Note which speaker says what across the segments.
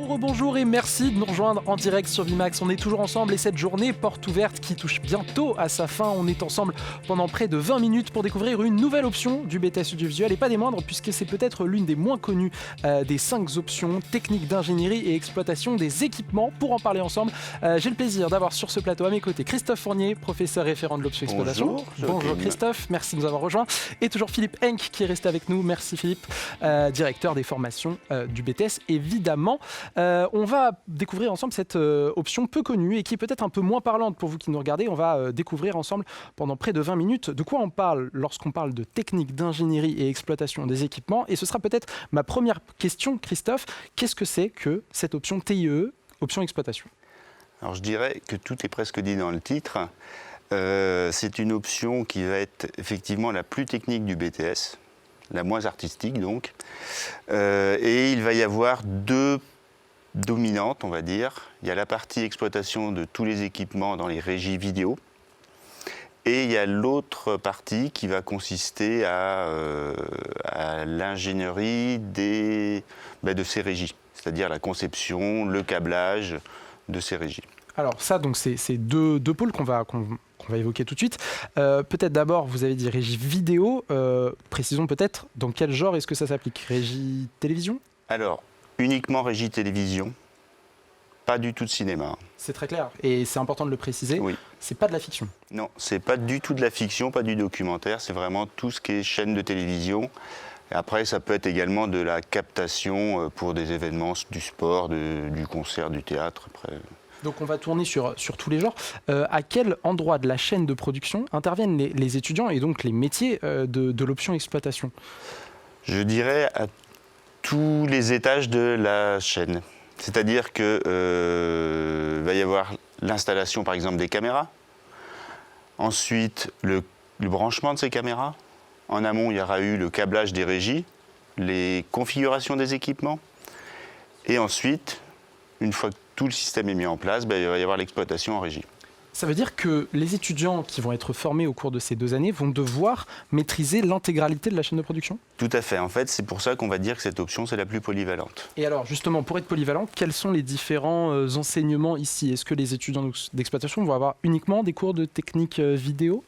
Speaker 1: Rebonjour et merci de nous rejoindre en direct sur Vimax. On est toujours ensemble et cette journée porte ouverte qui touche bientôt à sa fin. On est ensemble pendant près de 20 minutes pour découvrir une nouvelle option du BTS audiovisuel et pas des moindres puisque c'est peut-être l'une des moins connues des 5 options techniques d'ingénierie et exploitation des équipements. Pour en parler ensemble, j'ai le plaisir d'avoir sur ce plateau à mes côtés Christophe Fournier, professeur référent de l'option exploitation. Bonjour Christophe, merci de nous avoir rejoints. Et toujours Philippe Henck qui est resté avec nous. Merci Philippe, directeur des formations du BTS évidemment. On va découvrir ensemble cette option peu connue et qui est peut-être un peu moins parlante pour vous qui nous regardez. On va découvrir ensemble pendant près de 20 minutes de quoi on parle lorsqu'on parle de technique d'ingénierie et exploitation des équipements. Et ce sera peut-être ma première question, Christophe. Qu'est-ce que c'est que cette option TIE, option exploitation ?
Speaker 2: Alors je dirais que tout est presque dit dans le titre. C'est une option qui va être effectivement la plus technique du BTS, la moins artistique donc. Et il va y avoir deux dominante, on va dire. Il y a la partie exploitation de tous les équipements dans les régies vidéo. Et il y a l'autre partie qui va consister à l'ingénierie de ces régies, c'est-à-dire la conception, le câblage de ces régies. Alors ça, donc c'est deux pôles qu'on va évoquer tout de suite.9peut-être d'abord, vous avez dit régie vidéo. Précisons peut-être dans quel genre est-ce que ça s'applique ? Régie télévision ? Alors, uniquement régie télévision, pas du tout de cinéma.
Speaker 1: C'est très clair et c'est important de le préciser.
Speaker 2: Oui.
Speaker 1: C'est pas de la fiction.
Speaker 2: Non, c'est pas du tout de la fiction, pas du documentaire. C'est vraiment tout ce qui est chaîne de télévision. Et après, ça peut être également de la captation pour des événements, du sport, du concert, du théâtre. Après.
Speaker 1: Donc on va tourner sur tous les genres. À quel endroit de la chaîne de production interviennent les étudiants et donc les métiers de l'option exploitation ?
Speaker 2: Je dirais à tous les étages de la chaîne. C'est-à-dire qu'il va y avoir l'installation par exemple des caméras, ensuite le branchement de ces caméras. En amont, il y aura eu le câblage des régies, les configurations des équipements. Et ensuite, une fois que tout le système est mis en place, il va y avoir l'exploitation en régie.
Speaker 1: Ça veut dire que les étudiants qui vont être formés au cours de ces 2 années vont devoir maîtriser l'intégralité de la chaîne de production ?
Speaker 2: Tout à fait. En fait, c'est pour ça qu'on va dire que cette option, c'est la plus polyvalente.
Speaker 1: Et alors, justement, pour être polyvalent, quels sont les différents enseignements ici ? Est-ce que les étudiants d'exploitation vont avoir uniquement des cours de technique vidéo ?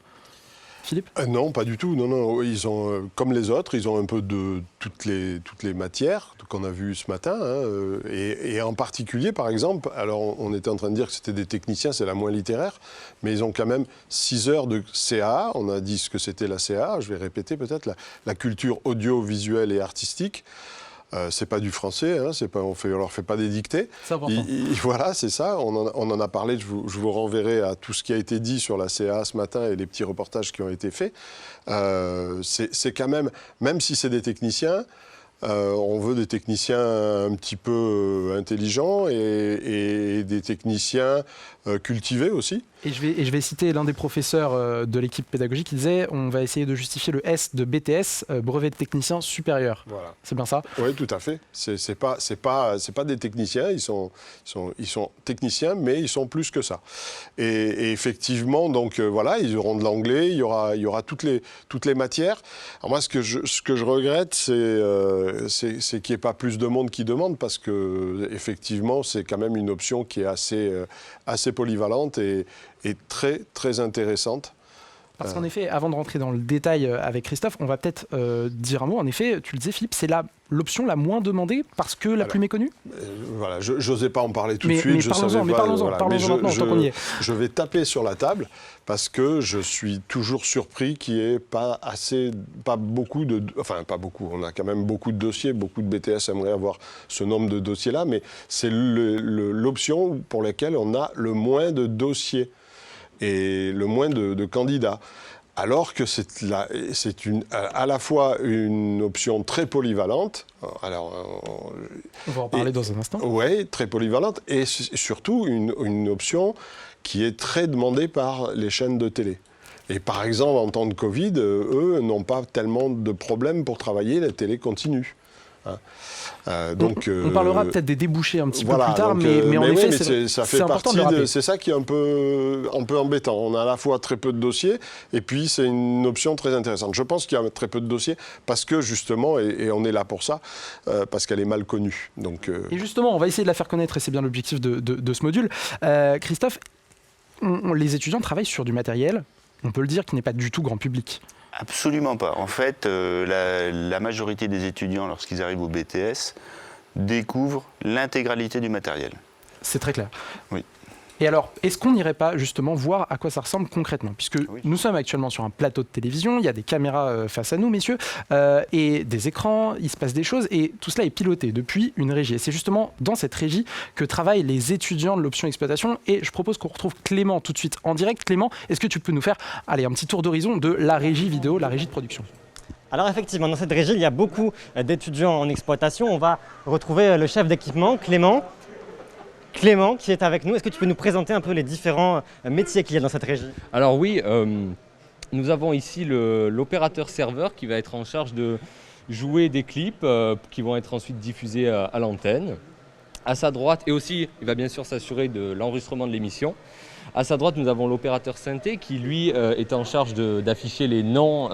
Speaker 1: Philippe ?
Speaker 3: Non, pas du tout. Non, ils ont, comme les autres, ils ont un peu de toutes les matières qu'on a vues ce matin. Et en particulier, par exemple, alors on était en train de dire que c'était des techniciens, c'est la moins littéraire, mais ils ont quand même 6 heures de CAA. On a dit ce que c'était la CAA, je vais répéter peut-être, la culture audiovisuelle et artistique. C'est pas du français, hein, on leur fait pas des dictées.
Speaker 1: C'est important.
Speaker 3: Voilà, c'est ça. On en a parlé. Je vous renverrai à tout ce qui a été dit sur la CA ce matin et les petits reportages qui ont été faits. C'est quand même si c'est des techniciens, on veut des techniciens un petit peu intelligents et des techniciens cultivés aussi.
Speaker 1: Et je vais citer l'un des professeurs de l'équipe pédagogique qui disait on va essayer de justifier le S de BTS, brevet de technicien supérieur.
Speaker 3: Voilà.
Speaker 1: C'est bien ça ?
Speaker 3: Oui, tout à fait. C'est pas des techniciens, ils sont techniciens, mais ils sont plus que ça. Et effectivement, donc voilà, ils auront de l'anglais, il y aura toutes les matières. Alors moi, ce que je regrette, c'est qu'il n'y ait pas plus de monde qui demande, parce que effectivement, c'est quand même une option qui est assez polyvalente et très, très intéressante.
Speaker 1: Parce qu'en effet, avant de rentrer dans le détail avec Christophe, on va peut-être dire un mot. En effet, tu le disais Philippe, c'est l'option la moins demandée parce que la plus méconnue ?
Speaker 3: Voilà, je n'osais pas en parler tout de suite.
Speaker 1: Parlons-en maintenant, tant qu'on y est.
Speaker 3: Je vais taper sur la table parce que je suis toujours surpris qu'il n'y ait pas beaucoup, on a quand même beaucoup de dossiers, beaucoup de BTS aimeraient avoir ce nombre de dossiers-là, mais c'est l'option pour laquelle on a le moins de dossiers et le moins de candidats. Alors que c'est à la fois une option très polyvalente. Alors,
Speaker 1: on va en parler dans un instant.
Speaker 3: Oui, très polyvalente. Et surtout, une option qui est très demandée par les chaînes de télé. Et par exemple, en temps de Covid, eux n'ont pas tellement de problèmes pour travailler, la télé continue. hein.
Speaker 1: On parlera peut-être des débouchés un petit peu
Speaker 3: voilà,
Speaker 1: plus tard,
Speaker 3: donc,
Speaker 1: mais en
Speaker 3: oui,
Speaker 1: effet,
Speaker 3: mais ça fait
Speaker 1: important de
Speaker 3: partie
Speaker 1: le rappeler.
Speaker 3: c'est ça qui est un peu embêtant. On a à la fois très peu de dossiers et puis c'est une option très intéressante. Je pense qu'il y a très peu de dossiers parce que justement, et on est là pour ça, parce qu'elle est mal connue. Donc,
Speaker 1: Et justement, on va essayer de la faire connaître et c'est bien l'objectif de ce module. Christophe, les étudiants travaillent sur du matériel, on peut le dire, qui n'est pas du tout grand public.
Speaker 2: Absolument pas. En fait, la majorité des étudiants, lorsqu'ils arrivent au BTS, découvrent l'intégralité du matériel.
Speaker 1: C'est très clair.
Speaker 2: Oui.
Speaker 1: Et alors, est-ce qu'on n'irait pas justement voir à quoi ça ressemble concrètement ? Puisque nous sommes actuellement sur un plateau de télévision, il y a des caméras face à nous, messieurs, et des écrans, il se passe des choses, et tout cela est piloté depuis une régie. Et c'est justement dans cette régie que travaillent les étudiants de l'option exploitation. Et je propose qu'on retrouve Clément tout de suite en direct. Clément, est-ce que tu peux nous faire un petit tour d'horizon de la régie vidéo, la régie de production ?
Speaker 4: Alors effectivement, dans cette régie, il y a beaucoup d'étudiants en exploitation. On va retrouver le chef d'équipement, Clément. Clément, qui est avec nous, est-ce que tu peux nous présenter un peu les différents métiers qu'il y a dans cette régie ?
Speaker 5: Alors oui, nous avons ici l'opérateur serveur qui va être en charge de jouer des clips qui vont être ensuite diffusés à l'antenne. À sa droite, et aussi il va bien sûr s'assurer de l'enregistrement de l'émission. À sa droite, nous avons l'opérateur synthé qui lui est en charge d'afficher les noms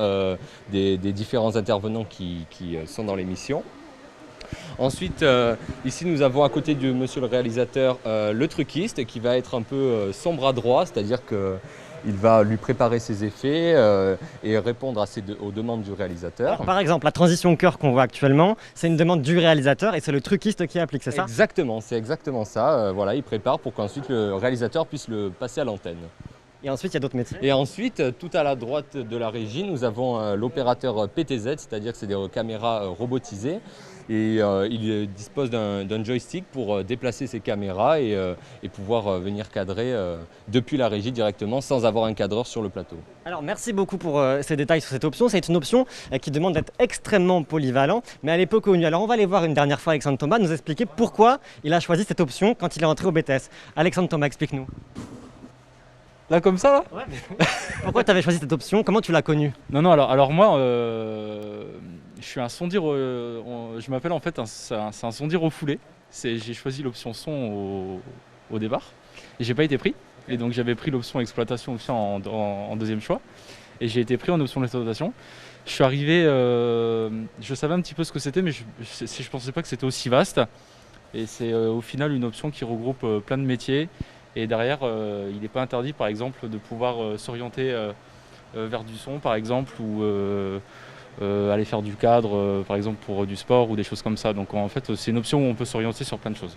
Speaker 5: des différents intervenants qui sont dans l'émission. Ensuite, ici nous avons à côté de monsieur le réalisateur le truquiste qui va être un peu son bras droit, c'est-à-dire qu'il va lui préparer ses effets et répondre aux demandes du réalisateur.
Speaker 4: Alors, par exemple, la transition chœur qu'on voit actuellement, c'est une demande du réalisateur et c'est le truquiste qui applique, c'est ça ?
Speaker 5: Exactement, c'est exactement ça. Voilà, il prépare pour qu'ensuite le réalisateur puisse le passer à l'antenne.
Speaker 4: Et ensuite, il y a d'autres métiers.
Speaker 5: Et ensuite, tout à la droite de la régie, nous avons l'opérateur PTZ, c'est-à-dire que c'est des caméras robotisées. Et il dispose d'un joystick pour déplacer ses caméras et pouvoir venir cadrer depuis la régie directement sans avoir un cadreur sur le plateau.
Speaker 4: Alors merci beaucoup pour ces détails sur cette option. C'est une option qui demande d'être extrêmement polyvalent, mais elle est peu connue. Alors on va aller voir une dernière fois Alexandre Thomas nous expliquer pourquoi il a choisi cette option quand il est entré au BTS. Alexandre Thomas, explique-nous.
Speaker 6: Là comme ça là ?
Speaker 4: Ouais. Pourquoi tu avais choisi cette option ? Comment tu l'as connue ?
Speaker 6: Non, alors moi, je suis un sondier, je m'appelle en fait, c'est un sondier refoulé. J'ai choisi l'option son au départ et j'ai pas été pris. Et donc j'avais pris l'option exploitation aussi en deuxième choix. Et j'ai été pris en option d'exploitation. Je suis arrivé, je savais un petit peu ce que c'était, mais je pensais pas que c'était aussi vaste. Et c'est au final une option qui regroupe plein de métiers. Et derrière, il n'est pas interdit, par exemple, de pouvoir s'orienter vers du son, par exemple, ou aller faire du cadre, par exemple, pour du sport ou des choses comme ça. Donc, en fait, c'est une option où on peut s'orienter sur plein de choses.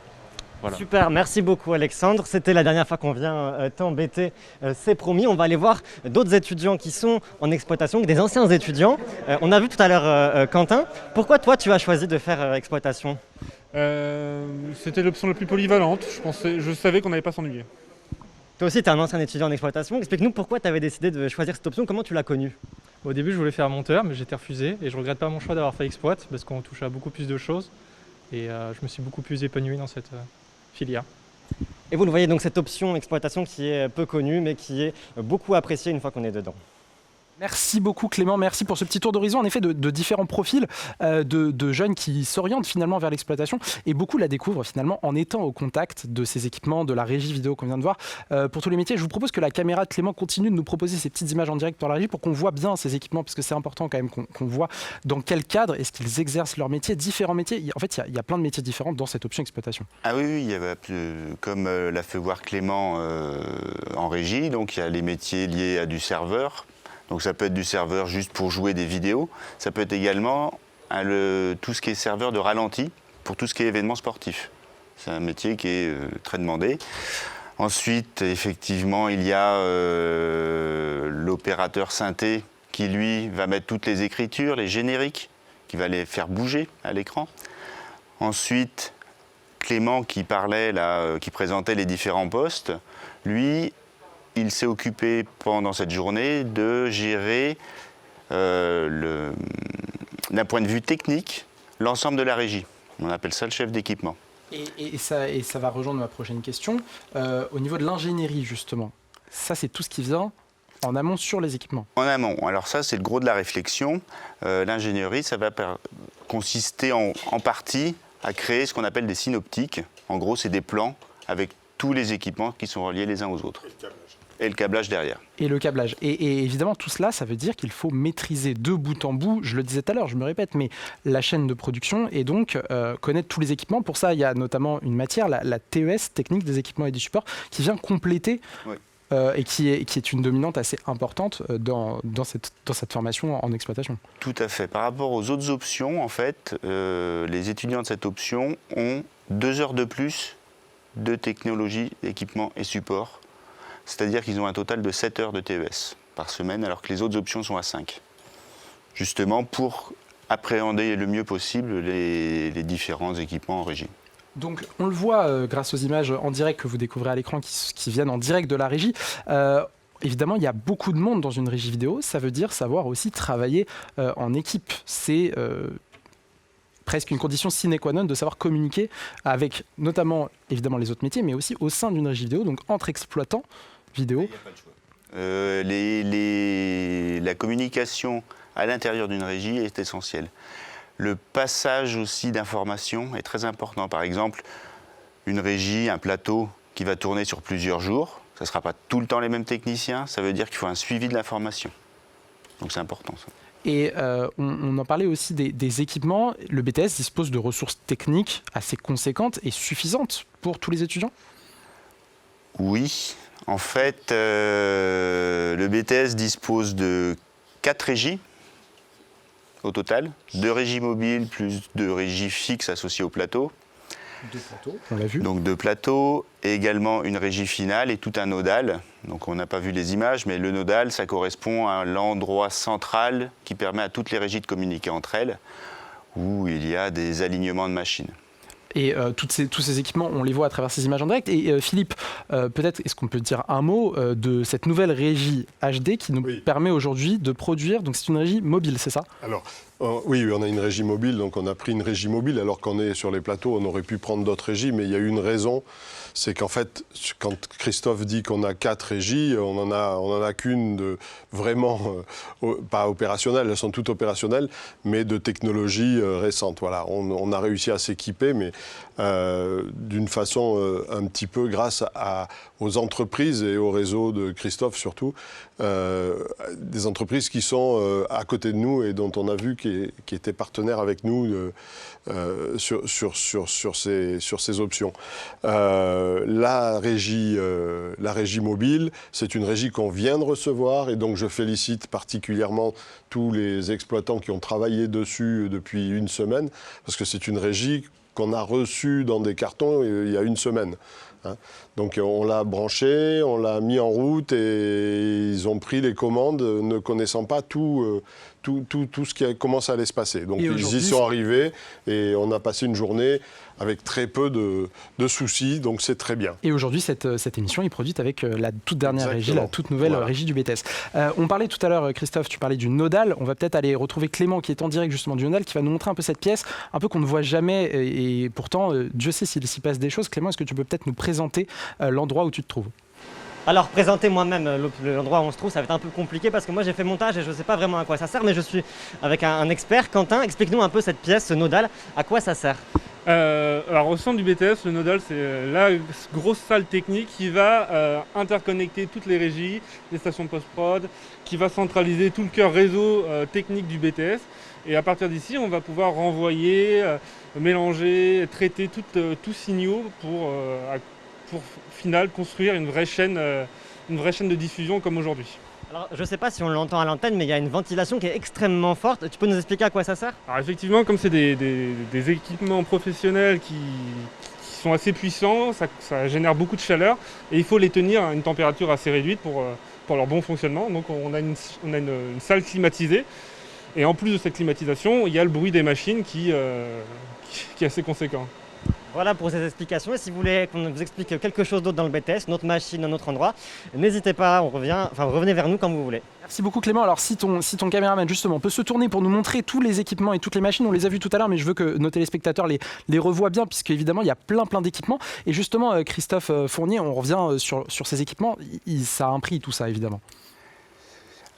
Speaker 6: Voilà.
Speaker 4: Super, merci beaucoup Alexandre. C'était la dernière fois qu'on vient t'embêter, c'est promis. On va aller voir d'autres étudiants qui sont en exploitation, des anciens étudiants. On a vu tout à l'heure Quentin. Pourquoi toi, tu as choisi de faire exploitation ?
Speaker 7: C'était l'option la plus polyvalente, je savais qu'on n'allait pas s'ennuyer.
Speaker 4: Toi aussi, tu es un ancien étudiant en exploitation. Explique-nous pourquoi tu avais décidé de choisir cette option, comment tu l'as connue ?
Speaker 7: Au début, je voulais faire monteur, mais j'ai été refusé et je regrette pas mon choix d'avoir fait exploit parce qu'on touche à beaucoup plus de choses et je me suis beaucoup plus épanoui dans cette filière.
Speaker 4: Et vous le voyez, donc cette option exploitation qui est peu connue mais qui est beaucoup appréciée une fois qu'on est dedans.
Speaker 1: Merci beaucoup Clément, merci pour ce petit tour d'horizon en effet de différents profils de jeunes qui s'orientent finalement vers l'exploitation et beaucoup la découvrent finalement en étant au contact de ces équipements, de la régie vidéo qu'on vient de voir. Pour tous les métiers, je vous propose que la caméra de Clément continue de nous proposer ces petites images en direct pour la régie pour qu'on voit bien ces équipements parce que c'est important quand même qu'on voit dans quel cadre est-ce qu'ils exercent leur métier, différents métiers. En fait, il y a plein de métiers différents dans cette option exploitation.
Speaker 2: Ah oui, il y avait, comme l'a fait voir Clément en régie, donc il y a les métiers liés à du serveur. Donc ça peut être du serveur juste pour jouer des vidéos. Ça peut être également tout ce qui est serveur de ralenti pour tout ce qui est événement sportif. C'est un métier qui est très demandé. Ensuite, effectivement, il y a l'opérateur synthé qui, lui, va mettre toutes les écritures, les génériques, qui va les faire bouger à l'écran. Ensuite, Clément qui parlait, là, qui présentait les différents postes, lui, il s'est occupé pendant cette journée de gérer, d'un point de vue technique, l'ensemble de la régie. On appelle ça le chef d'équipement.
Speaker 1: Et ça va rejoindre ma prochaine question. Au niveau de l'ingénierie, justement, ça c'est tout ce qui vient en amont sur les équipements.
Speaker 2: En amont, alors ça c'est le gros de la réflexion. L'ingénierie, ça va consister en partie à créer ce qu'on appelle des synoptiques. En gros, c'est des plans avec tous les équipements qui sont reliés les uns aux autres. Et le câblage derrière.
Speaker 1: Et le câblage. Et évidemment, tout cela, ça veut dire qu'il faut maîtriser de bout en bout, je le disais tout à l'heure, je me répète, mais la chaîne de production et donc connaître tous les équipements. Pour ça, il y a notamment une matière, la TES, technique des équipements et du support, qui vient compléter et qui est une dominante assez importante dans cette formation en exploitation.
Speaker 2: Tout à fait. Par rapport aux autres options, en fait, les étudiants de cette option ont 2 heures de plus de technologie, équipement et support. C'est-à-dire qu'ils ont un total de 7 heures de TES par semaine, alors que les autres options sont à 5. Justement pour appréhender le mieux possible les différents équipements en régie.
Speaker 1: Donc on le voit grâce aux images en direct que vous découvrez à l'écran qui viennent en direct de la régie. Évidemment, il y a beaucoup de monde dans une régie vidéo. Ça veut dire savoir aussi travailler en équipe. C'est presque une condition sine qua non de savoir communiquer avec notamment évidemment les autres métiers, mais aussi au sein d'une régie vidéo, donc entre exploitants vidéo.
Speaker 2: La communication à l'intérieur d'une régie est essentielle. Le passage aussi d'informations est très important. Par exemple, une régie, un plateau qui va tourner sur plusieurs jours, ça ne sera pas tout le temps les mêmes techniciens, ça veut dire qu'il faut un suivi de l'information. Donc c'est important ça.
Speaker 1: Et on en parlait aussi des équipements. Le BTS dispose de ressources techniques assez conséquentes et suffisantes pour tous les étudiants ?
Speaker 2: Oui, en fait, le BTS dispose de 4 régies au total, 2 régies mobiles plus 2 régies fixes associées au plateau.
Speaker 1: 2 plateaux, on l'a vu.
Speaker 2: Donc 2 plateaux, et également une régie finale et tout un nodal. Donc on n'a pas vu les images, mais le nodal, ça correspond à l'endroit central qui permet à toutes les régies de communiquer entre elles, où il y a des alignements de machines.
Speaker 1: Et tous ces équipements, on les voit à travers ces images en direct. Et Philippe, peut-être, est-ce qu'on peut dire un mot de cette nouvelle régie HD qui nous permet aujourd'hui de produire, donc c'est une régie mobile, c'est ça ?
Speaker 3: Alors, oui, on a une régie mobile, donc on a pris une régie mobile, alors qu'on est sur les plateaux, on aurait pu prendre d'autres régies, mais il y a une raison, c'est qu'en fait, quand Christophe dit qu'on a 4 régies, on en a qu'une de vraiment, pas opérationnelle, elles sont toutes opérationnelles, mais de technologie récente. Voilà, on a réussi à s'équiper, mais d'une façon un petit peu grâce aux entreprises et au réseau de Christophe surtout, des entreprises qui sont à côté de nous et dont on a vu qui étaient partenaires avec nous sur ces options. La régie mobile, c'est une régie qu'on vient de recevoir et donc je félicite particulièrement tous les exploitants qui ont travaillé dessus depuis une semaine parce que c'est une régie qu'on a reçue dans des cartons il y a une semaine. Donc on l'a branché, on l'a mis en route et ils ont pris les commandes ne connaissant pas tout ce comment ça allait se passer. Donc ils y sont arrivés et on a passé une journée avec très peu de soucis, donc c'est très bien.
Speaker 1: Et aujourd'hui, cette émission est produite avec la toute dernière régie, la toute nouvelle régie du BTS. On parlait tout à l'heure, Christophe, tu parlais du nodal. On va peut-être aller retrouver Clément qui est en direct justement du nodal, qui va nous montrer un peu cette pièce, un peu qu'on ne voit jamais et pourtant, Dieu sait s'il s'y passe des choses. Clément, est-ce que tu peux peut-être nous présenter l'endroit où tu te trouves ?
Speaker 4: Alors, présenter moi-même l'endroit où on se trouve, ça va être un peu compliqué parce que moi j'ai fait montage et je ne sais pas vraiment à quoi ça sert, mais je suis avec un expert. Quentin, explique-nous un peu cette pièce, ce nodal, à quoi ça sert ?
Speaker 8: Alors au centre du BTS, le nodal, c'est la grosse salle technique qui va interconnecter toutes les régies, les stations post-prod, qui va centraliser tout le cœur réseau technique du BTS. Et à partir d'ici, on va pouvoir renvoyer, mélanger, traiter tous signaux pour final construire une vraie chaîne de diffusion comme aujourd'hui.
Speaker 4: Alors, je ne sais pas si on l'entend à l'antenne, mais il y a une ventilation qui est extrêmement forte. Tu peux nous expliquer à quoi ça sert ?
Speaker 8: Alors effectivement, comme c'est des équipements professionnels qui sont assez puissants, ça génère beaucoup de chaleur et il faut les tenir à une température assez réduite pour leur bon fonctionnement. Donc on a une salle climatisée et en plus de cette climatisation, il y a le bruit des machines qui est assez conséquent.
Speaker 4: Voilà pour ces explications. Et si vous voulez qu'on vous explique quelque chose d'autre dans le BTS, notre machine, un autre endroit, n'hésitez pas, revenez vers nous quand vous voulez.
Speaker 1: Merci beaucoup Clément. Alors si ton caméraman justement peut se tourner pour nous montrer tous les équipements et toutes les machines, on les a vus tout à l'heure, mais je veux que nos téléspectateurs les revoient bien, puisque évidemment il y a plein d'équipements. Et justement Christophe Fournier, on revient sur ces équipements, ça a un prix tout ça évidemment.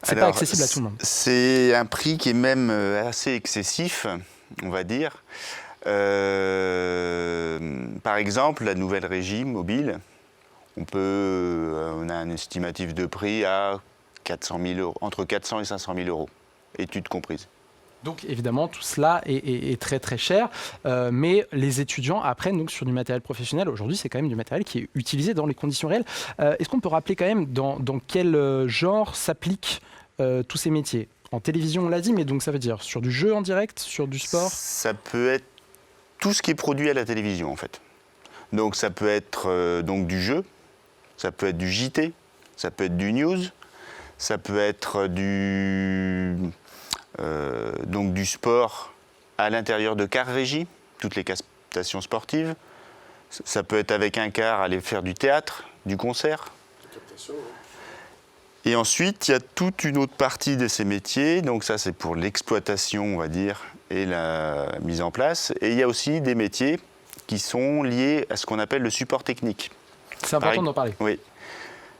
Speaker 1: C'est pas accessible à tout le monde.
Speaker 2: C'est un prix qui est même assez excessif, on va dire. Par exemple, la nouvelle régie mobile, on a un estimatif de prix à 400 000 euros, entre 400 et 500 000 euros, études comprises.
Speaker 1: Donc évidemment, tout cela est très très cher, mais les étudiants apprennent donc sur du matériel professionnel. Aujourd'hui, c'est quand même du matériel qui est utilisé dans les conditions réelles. Est-ce qu'on peut rappeler quand même dans quel genre s'appliquent tous ces métiers? En télévision, on l'a dit, mais donc ça veut dire sur du jeu en direct, sur du sport?
Speaker 2: Ça peut être tout ce qui est produit à la télévision, en fait. Donc ça peut être donc du jeu, ça peut être du JT, ça peut être du news, ça peut être donc du sport à l'intérieur de cars régie, toutes les captations sportives. Ça peut être avec un car aller faire du théâtre, du concert. Et ensuite, il y a toute une autre partie de ces métiers. Donc ça, c'est pour l'exploitation, on va dire, et la mise en place. Et il y a aussi des métiers qui sont liés à ce qu'on appelle le support technique.
Speaker 1: C'est important d'en parler.
Speaker 2: Oui.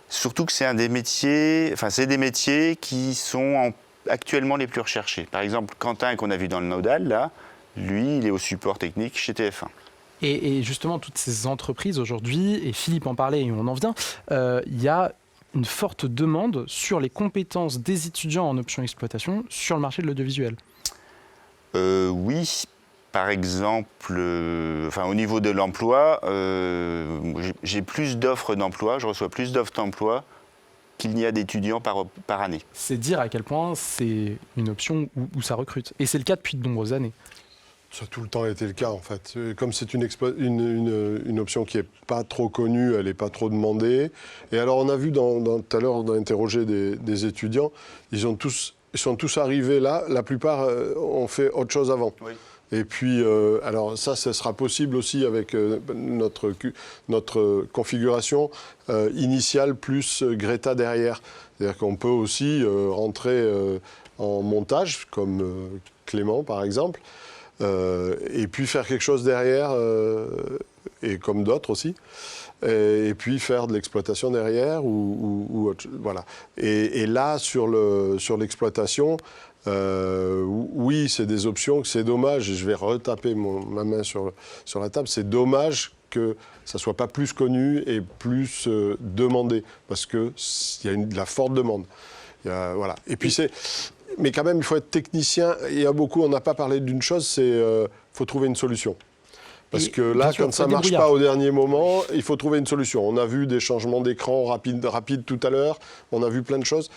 Speaker 2: Surtout que c'est des métiers qui sont actuellement les plus recherchés. Par exemple, Quentin, qu'on a vu dans le Nodal, là, lui, il est au support technique chez TF1.
Speaker 1: Et justement, toutes ces entreprises aujourd'hui, et Philippe en parlait et on en vient, il y a une forte demande sur les compétences des étudiants en option exploitation sur le marché de l'audiovisuel.
Speaker 2: Oui. Par exemple, au niveau de l'emploi, j'ai plus d'offres d'emploi, je reçois plus d'offres d'emploi qu'il n'y a d'étudiants par année.
Speaker 1: C'est dire à quel point c'est une option où ça recrute. Et c'est le cas depuis de nombreuses années.
Speaker 3: Ça a tout le temps été le cas, en fait. Comme c'est une option qui n'est pas trop connue, elle n'est pas trop demandée. Et alors, on a vu tout à l'heure, on a interrogé des étudiants, ils sont tous arrivés là, la plupart ont fait autre chose avant.
Speaker 2: Oui.
Speaker 3: Et puis, alors ça sera possible aussi avec notre configuration initiale plus Greta derrière. C'est-à-dire qu'on peut aussi rentrer en montage, comme Clément par exemple, et puis faire quelque chose derrière, et comme d'autres aussi. Et puis faire de l'exploitation derrière, ou autre, voilà. Et là, sur l'exploitation, oui, c'est des options, c'est dommage, et je vais retaper ma main sur la table, c'est dommage que ça ne soit pas plus connu et plus demandé, parce qu'il y a de la forte demande. Voilà. Et puis mais quand même, il faut être technicien, il y a beaucoup, on n'a pas parlé d'une chose, c'est faut trouver une solution. Parce que là, quand ça ne marche pas au dernier moment, il faut trouver une solution. On a vu des changements d'écran rapides tout à l'heure, on a vu plein de choses.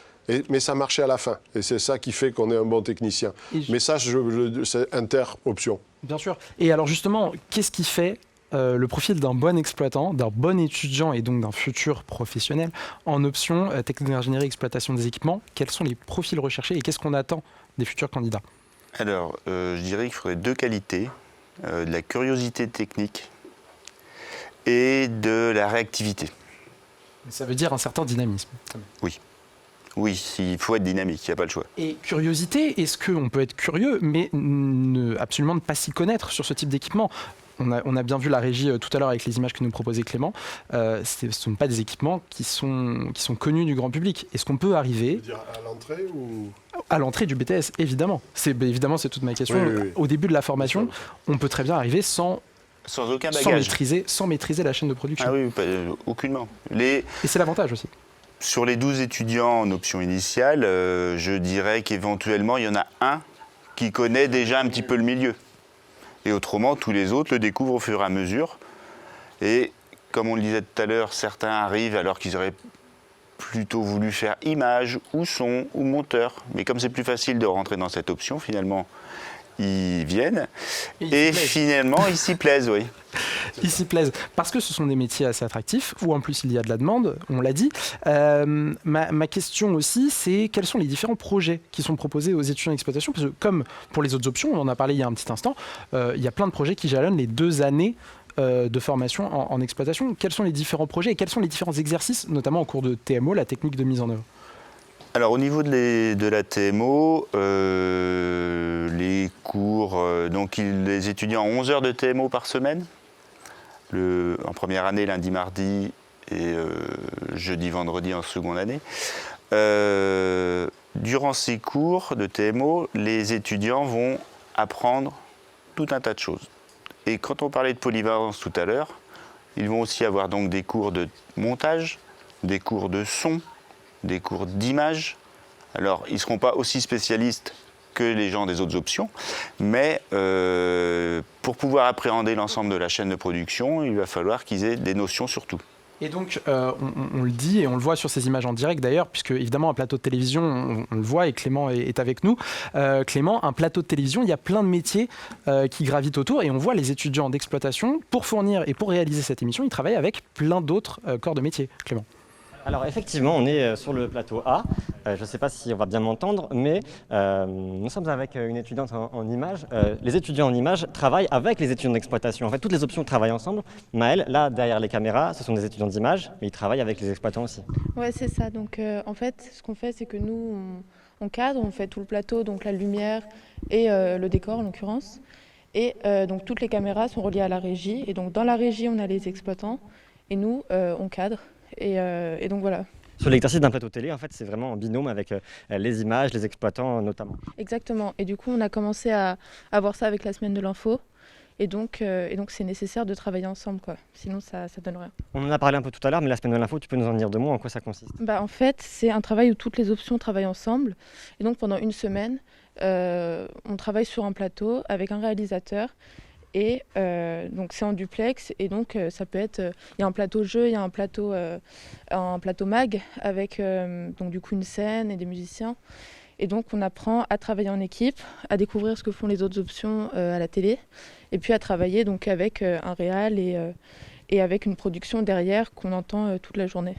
Speaker 3: Mais ça marchait à la fin. Et c'est ça qui fait qu'on est un bon technicien. Mais ça, c'est inter-option.
Speaker 1: Bien sûr. Et alors justement, qu'est-ce qui fait le profil d'un bon exploitant, d'un bon étudiant et donc d'un futur professionnel en option technique d'ingénierie et exploitation des équipements? Quels sont les profils recherchés et qu'est-ce qu'on attend des futurs candidats?
Speaker 2: Alors, je dirais qu'il faudrait deux qualités. De la curiosité technique et de la réactivité.
Speaker 1: Ça veut dire un certain dynamisme.
Speaker 2: Oui. Oui, il faut être dynamique, il n'y a pas le choix.
Speaker 1: Et curiosité, est-ce qu'on peut être curieux, mais absolument ne pas s'y connaître sur ce type d'équipement? On a bien vu la régie tout à l'heure avec les images que nous proposait Clément. Ce ne sont pas des équipements qui sont connus du grand public. Est-ce qu'on peut arriver...
Speaker 3: Tu veux dire à l'entrée ou...
Speaker 1: À l'entrée du BTS, évidemment. Évidemment, c'est toute ma question.
Speaker 3: Oui.
Speaker 1: Au début de la formation, on peut très bien arriver sans
Speaker 2: aucun bagage.
Speaker 1: Sans maîtriser la chaîne de production.
Speaker 2: Ah oui, aucunement.
Speaker 1: Et c'est l'avantage aussi.
Speaker 2: Sur les 12 étudiants en option initiale, je dirais qu'éventuellement, il y en a un qui connaît déjà un petit peu le milieu. Et autrement, tous les autres le découvrent au fur et à mesure. Et comme on le disait tout à l'heure, certains arrivent alors qu'ils auraient plutôt voulu faire image ou son ou monteur. Mais comme c'est plus facile de rentrer dans cette option, finalement, ils viennent. Et finalement, ils s'y plaisent, oui.
Speaker 1: Ils s'y plaisent. Parce que ce sont des métiers assez attractifs, où en plus il y a de la demande, on l'a dit. Ma question aussi, c'est quels sont les différents projets qui sont proposés aux étudiants d'exploitation? Parce que comme pour les autres options, on en a parlé il y a un petit instant, il y a plein de projets qui jalonnent les 2 années de formation en exploitation. Quels sont les différents projets et quels sont les différents exercices, notamment en cours de TMO, la technique de mise en œuvre?
Speaker 2: Alors au niveau de la TMO, les cours, donc les étudiants ont 11 heures de TMO par semaine, en première année, lundi, mardi et jeudi, vendredi en seconde année. durant ces cours de TMO, les étudiants vont apprendre tout un tas de choses. Et quand on parlait de polyvalence tout à l'heure, ils vont aussi avoir donc des cours de montage, des cours de son, des cours d'image. Alors, ils ne seront pas aussi spécialistes que les gens des autres options, mais pour pouvoir appréhender l'ensemble de la chaîne de production, il va falloir qu'ils aient des notions sur tout.
Speaker 1: Et donc, on le dit et on le voit sur ces images en direct d'ailleurs, puisque évidemment un plateau de télévision, on le voit et Clément est avec nous. Clément, un plateau de télévision, il y a plein de métiers qui gravitent autour et on voit les étudiants d'exploitation, pour fournir et pour réaliser cette émission, ils travaillent avec plein d'autres corps de métier. Clément.
Speaker 4: Alors effectivement, on est sur le plateau A. Je ne sais pas si on va bien m'entendre, mais nous sommes avec une étudiante en images. Les étudiants en images travaillent avec les étudiants d'exploitation. En fait, toutes les options travaillent ensemble. Maëlle, là, derrière les caméras, ce sont des étudiants d'images, mais ils travaillent avec les exploitants aussi.
Speaker 9: Ouais, c'est ça. Donc en fait, ce qu'on fait, c'est que nous, on cadre, on fait tout le plateau, donc la lumière et le décor en l'occurrence. Et donc toutes les caméras sont reliées à la régie. Et donc dans la régie, on a les exploitants et nous, on cadre. Et donc voilà.
Speaker 4: Sur l'exercice d'un plateau télé, en fait, c'est vraiment en binôme avec les images, les exploitants notamment.
Speaker 9: Exactement. Et du coup, on a commencé à voir ça avec la semaine de l'info. Et donc, c'est nécessaire de travailler ensemble, quoi. Sinon, ça donne rien.
Speaker 4: On en a parlé un peu tout à l'heure, mais la semaine de l'info, tu peux nous en dire 2 mots, en quoi ça consiste?
Speaker 9: En fait, c'est un travail où toutes les options travaillent ensemble. Et donc, pendant une semaine, on travaille sur un plateau avec un réalisateur. Et donc c'est en duplex et donc ça peut être, il y a un plateau jeu, il y a un plateau mag avec donc du coup une scène et des musiciens. Et donc on apprend à travailler en équipe, à découvrir ce que font les autres options à la télé, et puis à travailler donc avec un réal et avec une production derrière qu'on entend toute la journée.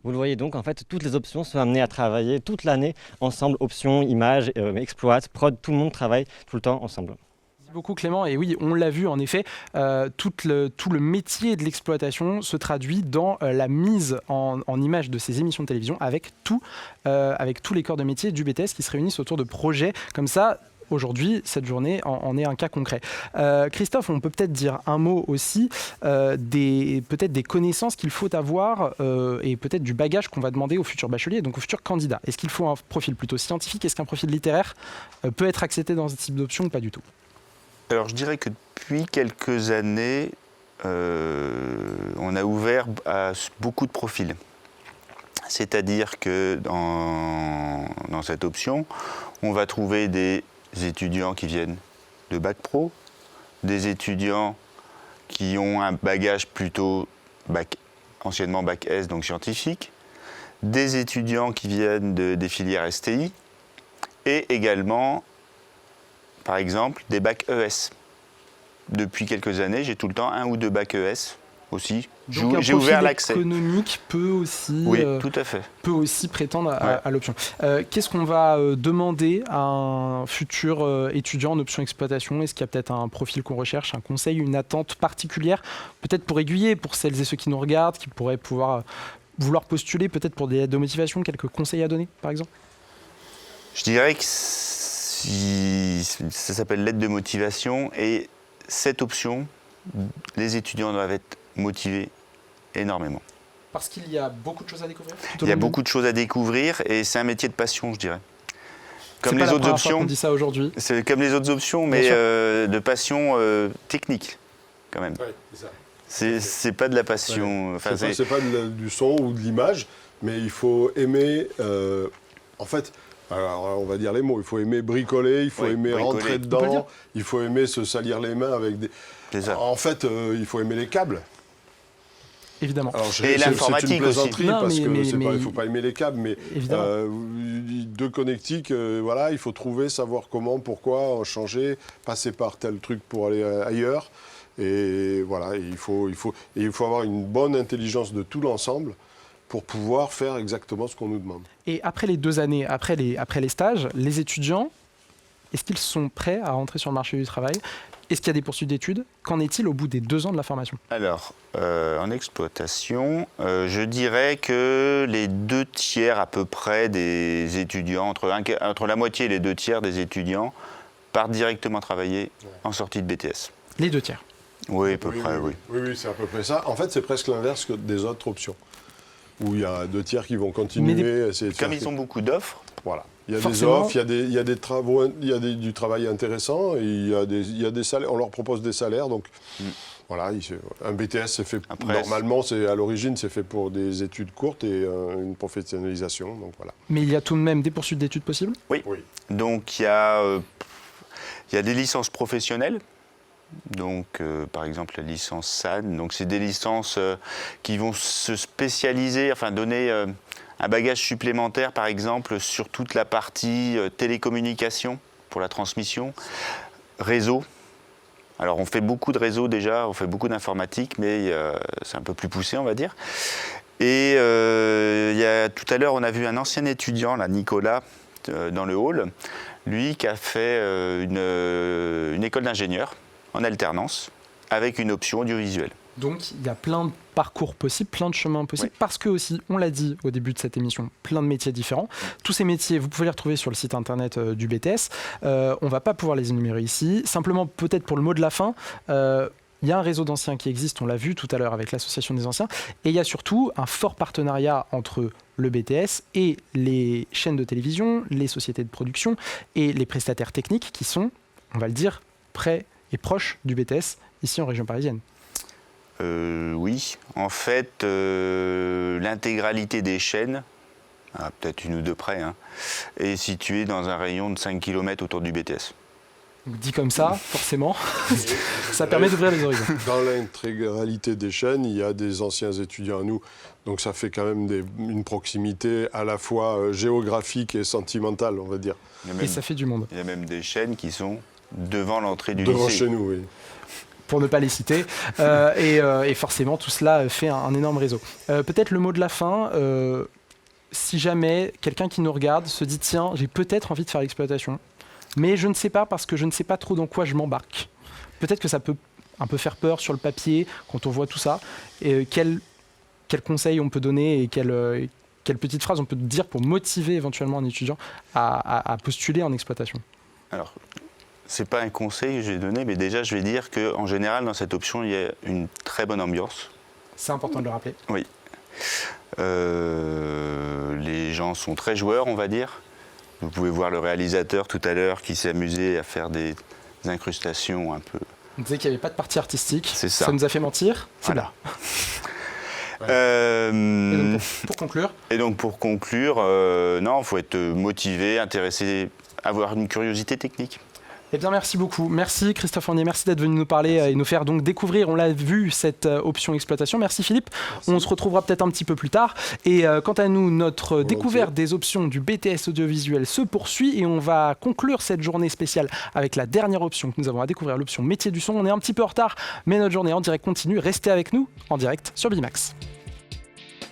Speaker 4: Vous le voyez donc, en fait, toutes les options sont amenées à travailler toute l'année ensemble, options, images, exploits, prod, tout le monde travaille tout le temps ensemble.
Speaker 1: Beaucoup Clément, et oui, on l'a vu en effet, tout le métier de l'exploitation se traduit dans la mise en image de ces émissions de télévision avec tous les corps de métier du BTS qui se réunissent autour de projets comme ça. Aujourd'hui, cette journée en est un cas concret. Christophe, on peut peut-être dire un mot aussi peut-être des connaissances qu'il faut avoir et peut-être du bagage qu'on va demander aux futurs bacheliers, donc aux futurs candidats. Est-ce qu'il faut un profil plutôt scientifique? Est-ce qu'un profil littéraire peut être accepté dans ce type d'option ou pas du tout?
Speaker 2: Alors je dirais que depuis quelques années, on a ouvert à beaucoup de profils. C'est-à-dire que dans cette option, on va trouver des étudiants qui viennent de Bac Pro, des étudiants qui ont un bagage plutôt anciennement Bac S, donc scientifique, des étudiants qui viennent des filières STI et également par exemple, des bacs ES. Depuis quelques années, j'ai tout le temps 1 ou 2 bacs ES aussi. J'ai ouvert l'accès.
Speaker 1: Économique peut aussi,
Speaker 2: oui, tout à fait.
Speaker 1: Peut aussi prétendre à l'option. Qu'est-ce qu'on va demander à un futur étudiant en option exploitation? Est-ce qu'il y a peut-être un profil qu'on recherche, un conseil, une attente particulière, peut-être pour aiguiller, pour celles et ceux qui nous regardent, qui pourraient vouloir postuler, peut-être pour des lettres de motivation, quelques conseils à donner, par exemple?
Speaker 2: Je dirais que ça s'appelle lettre de motivation et cette option, les étudiants doivent être motivés énormément.
Speaker 1: Parce qu'il y a beaucoup de choses à découvrir?
Speaker 2: Il y a beaucoup de choses à découvrir et c'est un métier de passion, je dirais. Comme les autres options.
Speaker 1: On dit ça aujourd'hui.
Speaker 2: C'est comme les autres options, mais de passion technique, quand même.
Speaker 3: Ouais, c'est ça.
Speaker 2: C'est pas de la passion.
Speaker 3: Ouais. Enfin, c'est pas du son ou de l'image, mais il faut aimer. En fait. Alors, on va dire les mots. Il faut aimer bricoler, il faut aimer rentrer dedans, il faut aimer se salir les mains avec des. C'est ça. En fait, il faut aimer les câbles.
Speaker 1: Évidemment.
Speaker 2: Alors, et l'informatique
Speaker 3: c'est une plaisanterie
Speaker 1: aussi.
Speaker 3: Parce
Speaker 1: il
Speaker 3: ne faut pas aimer les câbles, mais de connectique, voilà, il faut trouver, savoir comment, pourquoi, changer, passer par tel truc pour aller ailleurs. Et voilà, il faut avoir une bonne intelligence de tout l'ensemble pour pouvoir faire exactement ce qu'on nous demande.
Speaker 1: Et après les 2 années, après les stages, les étudiants, est-ce qu'ils sont prêts à rentrer sur le marché du travail? Est-ce qu'il y a des poursuites d'études? Qu'en est-il au bout des 2 ans de la formation?
Speaker 2: Alors, en exploitation, je dirais que les 2 tiers à peu près des étudiants, entre la moitié et les 2 tiers des étudiants, partent directement travailler en sortie de BTS.
Speaker 1: Les 2 tiers?
Speaker 2: Oui, à peu près, oui.
Speaker 3: Oui, c'est à peu près ça. En fait, c'est presque l'inverse que des autres options, où il y a 2 tiers qui vont continuer à essayer de
Speaker 2: comme ils ont beaucoup d'offres,
Speaker 3: voilà. Il y a
Speaker 1: forcément...
Speaker 3: des offres, il y a des travaux, il y a du travail intéressant, et il y a des salaires, on leur propose des salaires, donc voilà, un BTS c'est fait, normalement à l'origine c'est fait pour des études courtes et une professionnalisation, donc voilà.
Speaker 1: Mais il y a tout de même des poursuites d'études possibles?
Speaker 2: Oui. Donc il y a des licences professionnelles. Donc, par exemple, la licence SAN, donc c'est des licences qui vont se spécialiser, enfin donner un bagage supplémentaire, par exemple, sur toute la partie télécommunication pour la transmission, réseau. Alors, on fait beaucoup de réseaux déjà, on fait beaucoup d'informatique, mais c'est un peu plus poussé, on va dire. Et tout à l'heure, on a vu un ancien étudiant, là, Nicolas, dans le hall, lui qui a fait une école d'ingénieur en alternance, avec une option audiovisuelle.
Speaker 1: Donc il y a plein de parcours possibles, plein de chemins possibles, parce que aussi, on l'a dit au début de cette émission, plein de métiers différents. Tous ces métiers, vous pouvez les retrouver sur le site internet du BTS. On ne va pas pouvoir les énumérer ici. Simplement, peut-être pour le mot de la fin, il y a un réseau d'anciens qui existe, on l'a vu tout à l'heure avec l'association des anciens, et il y a surtout un fort partenariat entre le BTS et les chaînes de télévision, les sociétés de production et les prestataires techniques qui sont, on va le dire, près et proche du BTS ici en région parisienne.
Speaker 2: Oui, en fait, l'intégralité des chaînes, peut-être une ou deux près, est située dans un rayon de 5 km autour du BTS.
Speaker 1: Donc, dit comme ça, forcément, ça permet d'ouvrir les horizons.
Speaker 3: Dans l'intégralité des chaînes, il y a des anciens étudiants à nous, donc ça fait quand même une proximité à la fois géographique et sentimentale, on va dire.
Speaker 1: Et ça fait du monde.
Speaker 2: Il y a même des chaînes qui sont devant l'entrée du lycée.
Speaker 3: Devant chez nous, oui.
Speaker 1: Pour ne pas les citer. Et forcément, tout cela fait un énorme réseau. Peut-être le mot de la fin, si jamais quelqu'un qui nous regarde se dit « Tiens, j'ai peut-être envie de faire l'exploitation, mais je ne sais pas parce que je ne sais pas trop dans quoi je m'embarque. » Peut-être que ça peut un peu faire peur sur le papier quand on voit tout ça. Et quel conseil on peut donner et quelle petite phrase on peut dire pour motiver éventuellement un étudiant à postuler en exploitation?
Speaker 2: Alors, c'est pas un conseil que je vais donner, mais déjà je vais dire qu'en général dans cette option il y a une très bonne ambiance.
Speaker 1: C'est important de le rappeler.
Speaker 2: Oui. Les gens sont très joueurs, on va dire. Vous pouvez voir le réalisateur tout à l'heure qui s'est amusé à faire des incrustations un peu.
Speaker 1: On disait qu'il n'y avait pas de partie artistique.
Speaker 2: C'est ça.
Speaker 1: Ça nous a fait mentir. C'est
Speaker 2: voilà.
Speaker 1: Et donc, pour conclure,
Speaker 2: non, il faut être motivé, intéressé, avoir une curiosité technique.
Speaker 1: Eh bien, merci beaucoup. Merci Christophe Fournier, merci d'être venu nous parler et nous faire donc découvrir, on l'a vu, cette option exploitation. Merci Philippe. Merci. On se retrouvera peut-être un petit peu plus tard. Et quant à nous, notre découverte des options du BTS audiovisuel se poursuit et on va conclure cette journée spéciale avec la dernière option que nous avons à découvrir, l'option métier du son. On est un petit peu en retard, mais notre journée en direct continue. Restez avec nous en direct sur Bimax.